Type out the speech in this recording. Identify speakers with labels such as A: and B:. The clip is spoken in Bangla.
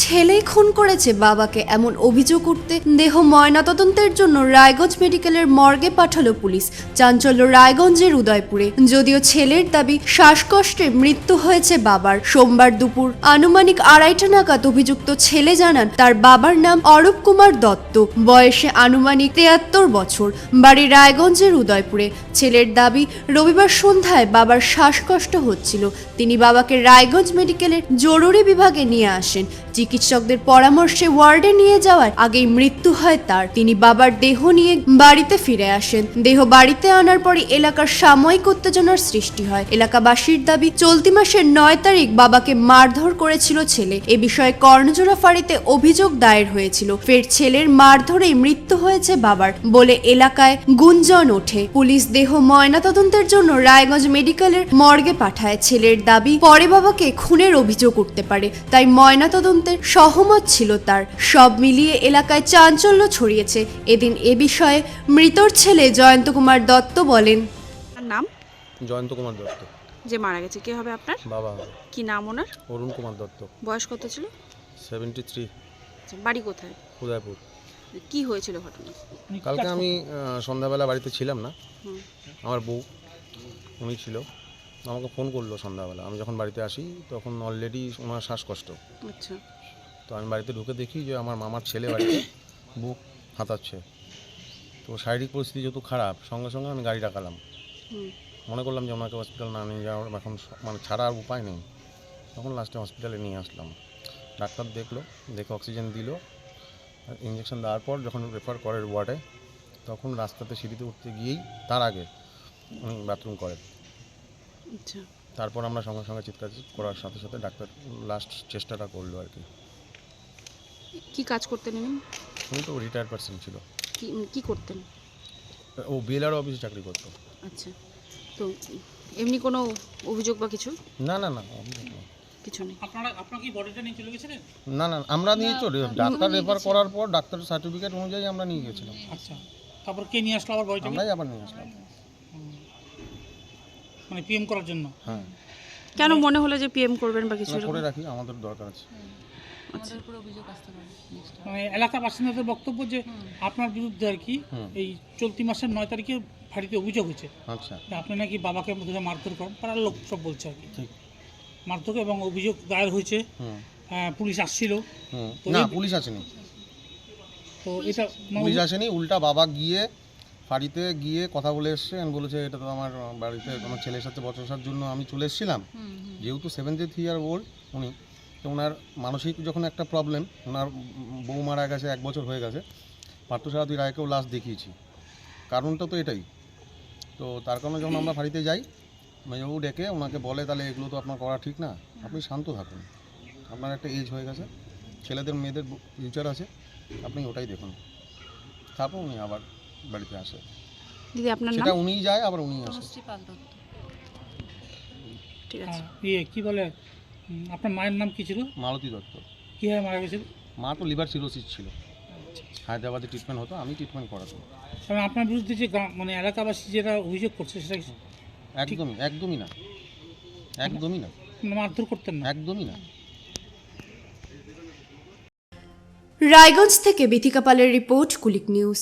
A: ছেলেই খুন করেছে বাবাকে, এমন অভিযোগ উঠতে দেহ ময়নাতদন্তের জন্য রায়গঞ্জ মেডিকেলের মর্গে পাঠালো পুলিশ। চাঞ্চল্য রায়গঞ্জের উদয়পুরে। যদিও ছেলের দাবি শ্বাসকষ্টে মৃত্যু হয়েছে বাবার। সোমবার দুপুর আনুমানিক 2:30 নাগাদ অভিযুক্ত ছেলে জানান তার বাবার নাম অরূপ কুমার দত্ত, বয়সে আনুমানিক 73 বছর, বাড়ি রায়গঞ্জের উদয়পুরে। ছেলের দাবি রবিবার সন্ধ্যায় বাবার শ্বাসকষ্ট হচ্ছিল। তিনি বাবাকে রায়গঞ্জ মেডিকেলের জরুরি বিভাগে নিয়ে আসেন। চিকিৎসকদের পরামর্শে ওয়ার্ডে নিয়ে যাওয়ার আগেই মৃত্যু হয় তার। তিনি বাবার দেহ নিয়ে বাড়িতে ফিরে আসেন। দেহ বাড়িতে আনার পরে এলাকার সাময়িক উত্তেজনার সৃষ্টি হয়। এলাকাবাসীর দাবি চলতি মাসের 9 তারিখ বাবাকে মারধর করেছিল ছেলে। এ বিষয়ে কর্ণজোড়া ফাঁড়িতে অভিযোগ দায়ের হয়েছিল। ফের ছেলের মারধরেই মৃত্যু হয়েছে বাবার বলে এলাকায় গুঞ্জন ওঠে। পুলিশ দেহ ময়নাতদন্তের জন্য রায়গঞ্জ মেডিকেলের মর্গে পাঠায়। ছেলের দাবি পরে বাবাকে খুনের অভিযোগ উঠতে পারে, তাই ময়নাতদন্তের সহমত ছিল তার। সব মিলিয়ে এলাকায় চাঞ্চল্য ছড়িয়েছে। এদিন এ বিষয়ে মৃতর ছেলে জয়ন্ত কুমার দত্ত বলেন,
B: নাম
C: জয়ন্ত কুমার দত্ত।
B: যে মারা গেছে কে হবে আপনার?
C: বাবা।
B: কি নাম ওনার?
C: অরুণ কুমার দত্ত।
B: বয়স কত ছিল?
C: 73।
B: আচ্ছা, বাড়ি কোথায়?
C: উদয়পুর।
B: কি হয়েছিল ঘটনা?
C: কালকে আমি সন্ধ্যাবেলা বাড়িতে ছিলাম না, আমার বউ উনি ছিল, আমাকে ফোন করলো সন্ধ্যাবেলা। আমি যখন বাড়িতে আসি তখন অলরেডি ওনার শ্বাসকষ্ট।
B: আচ্ছা,
C: তো আমি বাড়িতে ঢুকে দেখি যে আমার মামার ছেলে বাড়িতে বুক হাতাচ্ছে। তো শারীরিক পরিস্থিতি যেহেতু খারাপ, সঙ্গে সঙ্গে আমি গাড়ি ডাকালাম। মনে করলাম যে ওনাকে হসপিটাল না নিয়ে যাওয়ার এখন মানে ছাড়া আর উপায় নেই। তখন লাস্টে হসপিটালে নিয়ে আসলাম। ডাক্তার দেখলো, দেখে অক্সিজেন দিল, ইঞ্জেকশন দেওয়ার পর যখন রেফার করে ওয়ার্ডে, তখন রাস্তাতে সিঁড়িতে উঠতে গিয়েই তার আগে উনি বাথরুম করেন।
B: আচ্ছা,
C: তারপর আমরা সঙ্গে সঙ্গে চিৎকার করার সাথে সাথে ডাক্তার লাস্ট চেষ্টাটা করলো আর কি।
B: কি কাজ করতেন উনি?
C: উনি তো রিটায়ার্ড পার্সন ছিল।
B: কি করতেন?
C: ও বিএলআর অফিসে চাকরি করতো।
B: আচ্ছা, তো এমনি কোনো অভিযোগ বা কিছু?
C: না না না, অভিযোগ নেই,
B: কিছু নেই।
D: আপনারা কি বডিটা নিয়ে চলে গেছিলেন?
C: না না, আমরা নিয়ে চলে ডাক্তার রেফার করার পর ডাক্তারের সার্টিফিকেট অনুযায়ী আমরা নিয়ে গেছিলাম।
D: আচ্ছা, তারপর কে নিয়ে আসলো আবার বডিটা?
C: আমরাই আবার নিয়ে আসলাম,
D: মানে পিএম করার জন্য?
C: হ্যাঁ।
B: কেন মনে হলো যে পিএম করবেন বা কিছু?
C: করে রাখি, আমাদের দরকার আছে।
D: মানে এলাকার বাসিন্দাদের বক্তব্য যে আপনার বিরুদ্ধে আর কি এই চলতি মাসের 9 তারিখে ফাঁড়িতে অভিযোগ হয়েছে।
C: আচ্ছা,
D: আপনি নাকি বাবাকে মধ্যে মারধর করেন, পাড়ার লোক সব বলছে আর কি।
C: ঠিক।
D: মারধর এবং অভিযোগ দায়ের হয়েছে। পুলিশ আসছিল?
C: না, পুলিশ আসেনি।
D: তো এটা
C: পুলিশ আসেনি, উল্টা বাবা গিয়ে ফাঁড়িতে গিয়ে কথা বলে এসছে। বলেছে এটা তো আমার বাড়িতে আমার ছেলের সাথে বচসার জন্য আমি চলে এসেছিলাম। যেহেতু 73 ইয়ার ওল্ড উনি, তো ওনার মানসিক যখন একটা প্রবলেম, ওনার বউ মারা গেছে, 1 বছর হয়ে গেছে, পার্থসারথী রায়কেও লাস্ট দেখিয়েছি, কারণটা তো এটাই। তো তার কারণে যখন আমরা ফাঁড়িতে যাই, মেজবাবু ডেকে ওনাকে বলে তাহলে এগুলো তো আপনার করা ঠিক না, আপনি শান্ত থাকুন, আপনার একটা এজ হয়ে গেছে, ছেলেদের মেয়েদের ফিউচার আছে, আপনি ওটাই দেখুন। তারপর উনি আবার বাড়িতে আসে।
B: দিদি আপনার নাম?
C: সেটা উনিই যায়, আবার উনিই আসে।
B: ঠিক আছে।
D: কি বলে আপনার মায়ের নাম কি ছিল?
C: মালতী দত্ত।
D: কীভাবে মারা গেছিল?
C: মা তো লিভার সিরোসিস ছিল, হায়দ্রাবাদে ট্রিটমেন্ট হতো, আমি ট্রিটমেন্ট করাতাম।
D: কারণ আপনার বিরুদ্ধে যে মানে এলাকাবাসী যেটা অভিযোগ করছে সেটা
C: একদমই না, একদমই না,
D: মারধর করতেন না?
C: একদমই না।
A: রায়গঞ্জ থেকে বিথিকা পালের রিপোর্ট, কুলিক নিউজ।